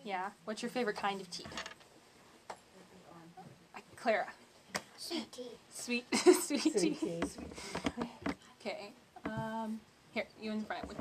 Yeah? What's your favorite kind of tea? Clara. Sweet tea. Sweet tea. Okay. Here, you in the front.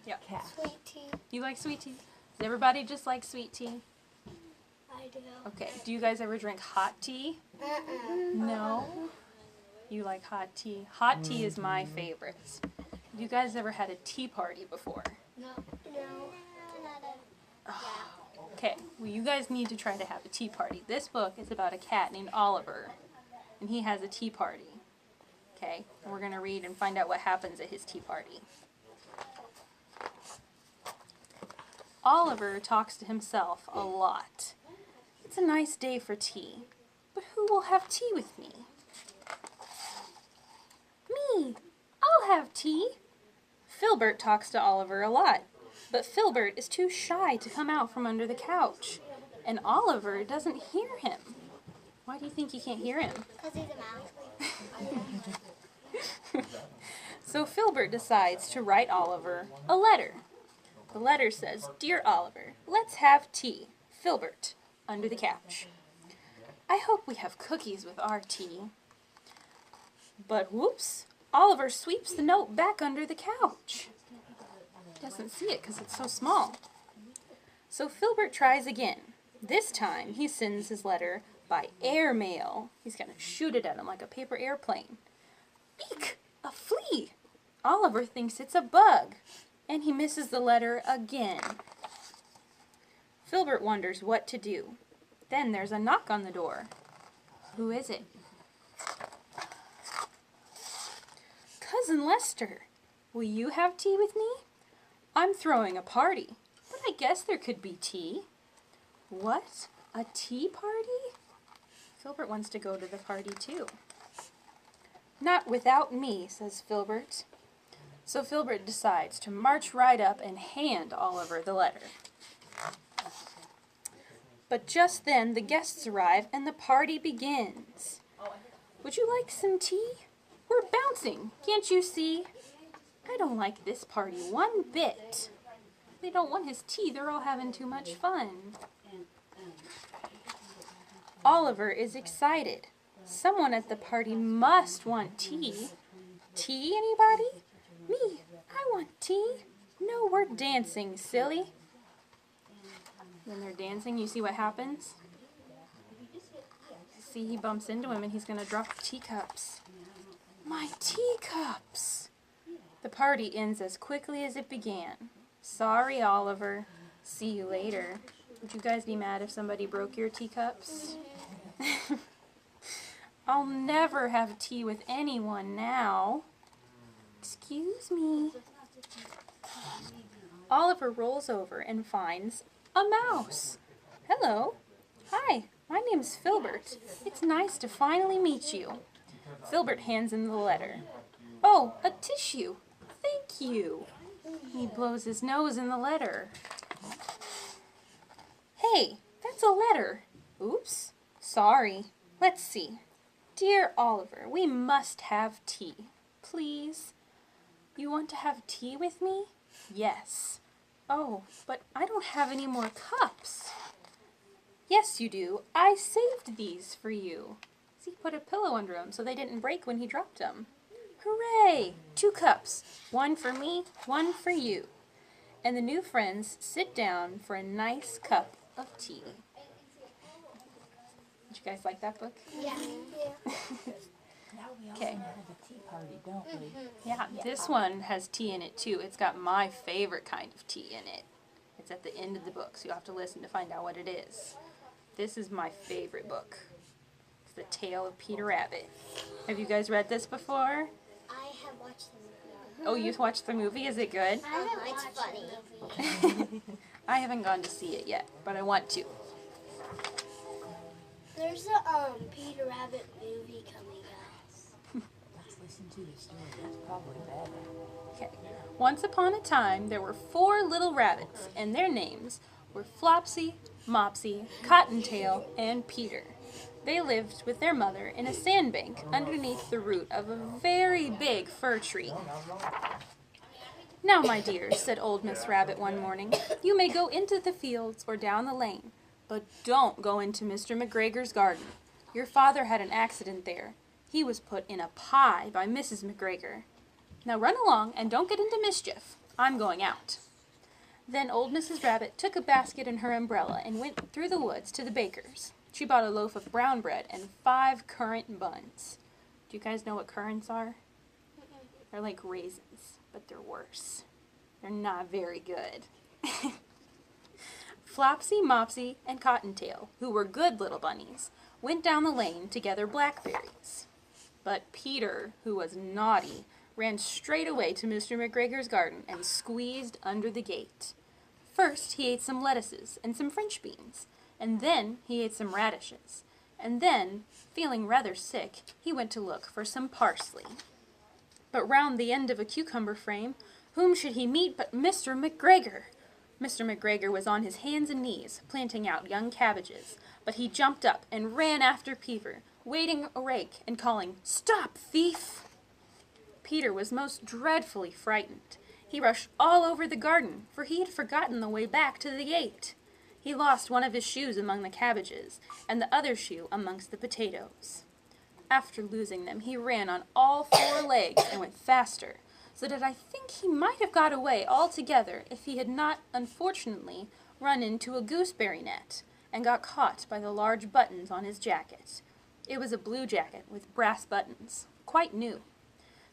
Yeah. Sweet tea. You like sweet tea? Does everybody just like sweet tea? I do. Okay. Do you guys ever drink hot tea? No? You like hot tea? Hot tea is my favorite. Have you guys ever had a tea party before? No. Okay, well you guys need to try to have a tea party. This book is about a cat named Oliver, and he has a tea party. Okay, and we're going to read and find out what happens at his tea party. Oliver talks to himself a lot. It's a nice day for tea, but who will have tea with me? Me! I'll have tea! Filbert talks to Oliver a lot. But Filbert is too shy to come out from under the couch, and Oliver doesn't hear him. Why do you think he can't hear him? Because he's a mouse. So Filbert decides to write Oliver a letter. The letter says, "Dear Oliver, let's have tea. Filbert, under the couch. I hope we have cookies with our tea." But whoops, Oliver sweeps the note back under the couch. Doesn't see it because it's so small. So Filbert tries again. This time he sends his letter by airmail. He's going to shoot it at him like a paper airplane. Eek! A flea! Oliver thinks it's a bug, and he misses the letter again. Filbert wonders what to do. Then there's a knock on the door. Who is it? Cousin Lester, will you have tea with me? I'm throwing a party, but I guess there could be tea. What? A tea party? Filbert wants to go to the party too. Not without me, says Filbert. So Filbert decides to march right up and hand Oliver the letter. But just then the guests arrive and the party begins. Would you like some tea? We're bouncing, can't you see? I don't like this party one bit. They don't want his tea. They're all having too much fun. Oliver is excited. Someone at the party must want tea. Tea, anybody? Me. I want tea. No, we're dancing, silly. When they're dancing, you see what happens? See, he bumps into him and he's going to drop the teacups. My teacups! The party ends as quickly as it began. Sorry, Oliver. See you later. Would you guys be mad if somebody broke your teacups? I'll never have tea with anyone now. Excuse me. Oliver rolls over and finds a mouse. Hello. Hi, my name's Filbert. It's nice to finally meet you. Filbert hands him the letter. Oh, a tissue. Thank you. He blows his nose in the letter. Hey, that's a letter. Oops. Sorry. Let's see. Dear Oliver, we must have tea. Please? You want to have tea with me? Yes. Oh, but I don't have any more cups. Yes, you do. I saved these for you. See, put a pillow under them so they didn't break when he dropped them. Hooray! 2 cups. 1 for me, 1 for you. And the new friends sit down for a nice cup of tea. Did you guys like that book? Yeah. Now we all Okay. have a tea party, don't we? Yeah, this one has tea in it too. It's got my favorite kind of tea in it. It's at the end of the book, so you have to listen to find out what it is. This is my favorite book. It's The Tale of Peter Rabbit. Have you guys read this before? I have watched the movie. Oh, you watched the movie? Is it good? It's funny. I haven't gone to see it yet, but I want to. There's a Peter Rabbit movie coming out. Let's listen to the story. That's probably bad. Okay. Once upon a time, there were 4 little rabbits, and their names were Flopsy, Mopsy, Cottontail, and Peter. They lived with their mother in a sandbank underneath the root of a very big fir tree. "Now, my dear," said old Miss Rabbit one morning, "you may go into the fields or down the lane, but don't go into Mr. McGregor's garden. Your father had an accident there. He was put in a pie by Mrs. McGregor. Now run along and don't get into mischief. I'm going out." Then old Mrs. Rabbit took a basket and her umbrella and went through the woods to the baker's. She bought a loaf of brown bread and 5 currant buns. Do you guys know what currants are? They're like raisins, but they're worse. They're not very good. Flopsy, Mopsy, and Cottontail, who were good little bunnies, went down the lane to gather blackberries. But Peter, who was naughty, ran straight away to Mr. McGregor's garden and squeezed under the gate. First, he ate some lettuces and some French beans, and then he ate some radishes, and then, feeling rather sick, he went to look for some parsley. But round the end of a cucumber frame, whom should he meet but Mr. McGregor? Mr. McGregor was on his hands and knees, planting out young cabbages, but he jumped up and ran after Peter, waving a rake and calling, "Stop, thief!" Peter was most dreadfully frightened. He rushed all over the garden, for he had forgotten the way back to the gate. He lost one of his shoes among the cabbages, and the other shoe amongst the potatoes. After losing them, he ran on all 4 legs and went faster, so that I think he might have got away altogether if he had not, unfortunately, run into a gooseberry net, and got caught by the large buttons on his jacket. It was a blue jacket with brass buttons, quite new.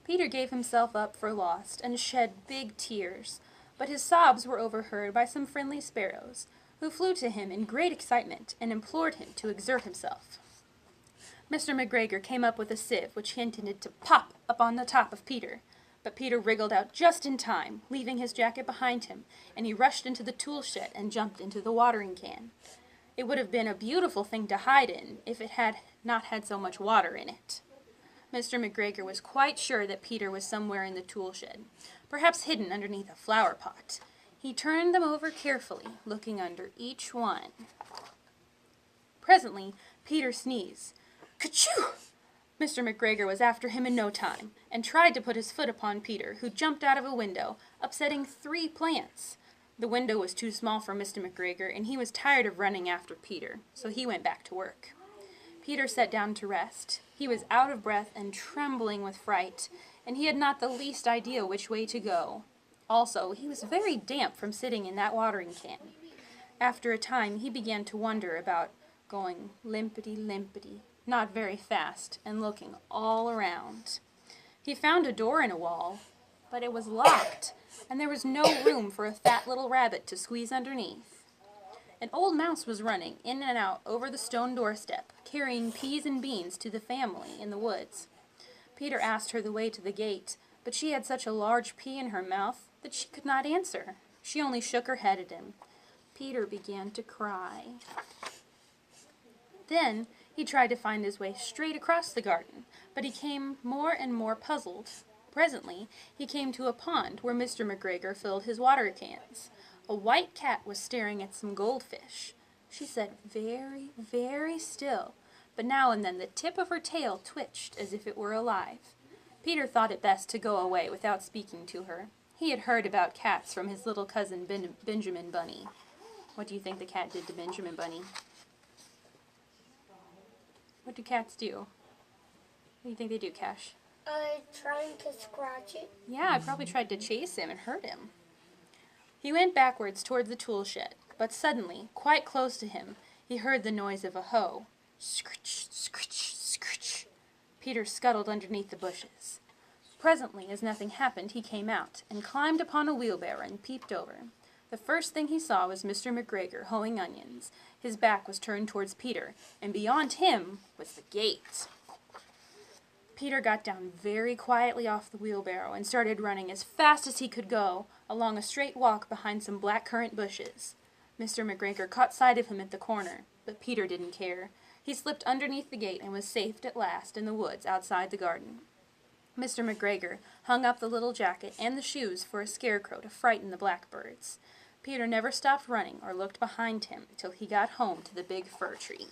Peter gave himself up for lost and shed big tears, but his sobs were overheard by some friendly sparrows, who flew to him in great excitement and implored him to exert himself. Mr. McGregor came up with a sieve which he intended to pop up on the top of Peter, but Peter wriggled out just in time, leaving his jacket behind him, and he rushed into the tool shed and jumped into the watering can. It would have been a beautiful thing to hide in if it had not had so much water in it. Mr. McGregor was quite sure that Peter was somewhere in the tool shed, perhaps hidden underneath a flower pot. He turned them over carefully, looking under each one. Presently, Peter sneezed. "Ka-choo!" Mr. McGregor was after him in no time, and tried to put his foot upon Peter, who jumped out of a window, upsetting 3 plants. The window was too small for Mr. McGregor, and he was tired of running after Peter, so he went back to work. Peter sat down to rest. He was out of breath and trembling with fright, and he had not the least idea which way to go. Also, he was very damp from sitting in that watering can. After a time, he began to wonder about going limpity-limpity, not very fast, and looking all around. He found a door in a wall, but it was locked, and there was no room for a fat little rabbit to squeeze underneath. An old mouse was running in and out over the stone doorstep, carrying peas and beans to the family in the woods. Peter asked her the way to the gate, but she had such a large pea in her mouth that she could not answer. She only shook her head at him. Peter began to cry. Then he tried to find his way straight across the garden, but he came more and more puzzled. Presently he came to a pond where Mr. McGregor filled his water cans. A white cat was staring at some goldfish. She sat very, very still, but now and then the tip of her tail twitched as if it were alive. Peter thought it best to go away without speaking to her. He had heard about cats from his little cousin Benjamin Bunny. What do you think the cat did to Benjamin Bunny? What do cats do? What do you think they do, Cash? Trying to scratch it. Yeah, I probably tried to chase him and hurt him. He went backwards toward the tool shed, but suddenly, quite close to him, he heard the noise of a hoe. Scritch, scritch, scritch. Peter scuttled underneath the bushes. Presently, as nothing happened, he came out, and climbed upon a wheelbarrow and peeped over. The first thing he saw was Mr. McGregor hoeing onions. His back was turned towards Peter, and beyond him was the gate. Peter got down very quietly off the wheelbarrow and started running as fast as he could go along a straight walk behind some blackcurrant bushes. Mr. McGregor caught sight of him at the corner, but Peter didn't care. He slipped underneath the gate and was safe at last in the woods outside the garden. Mr. McGregor hung up the little jacket and the shoes for a scarecrow to frighten the blackbirds. Peter never stopped running or looked behind him till he got home to the big fir tree.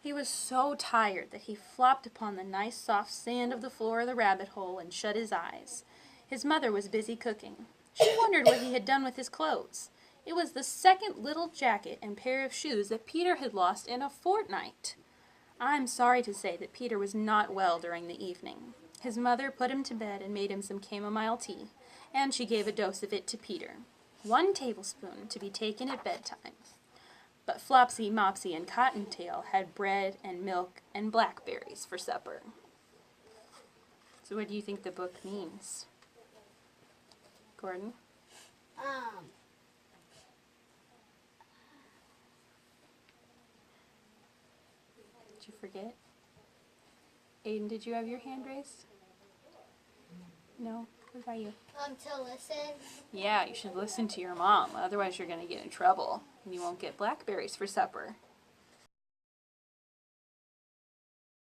He was so tired that he flopped upon the nice soft sand of the floor of the rabbit hole and shut his eyes. His mother was busy cooking. She wondered what he had done with his clothes. It was the second little jacket and pair of shoes that Peter had lost in a fortnight. I'm sorry to say that Peter was not well during the evening. His mother put him to bed and made him some chamomile tea, and she gave a dose of it to Peter. 1 tablespoon to be taken at bedtime. But Flopsy, Mopsy, and Cottontail had bread and milk and blackberries for supper. So what do you think the book means? Gordon? Did you forget? Aiden, did you have your hand raised? No? What about you? To listen. Yeah, you should listen to your mom. Otherwise you're going to get in trouble. And you won't get blackberries for supper.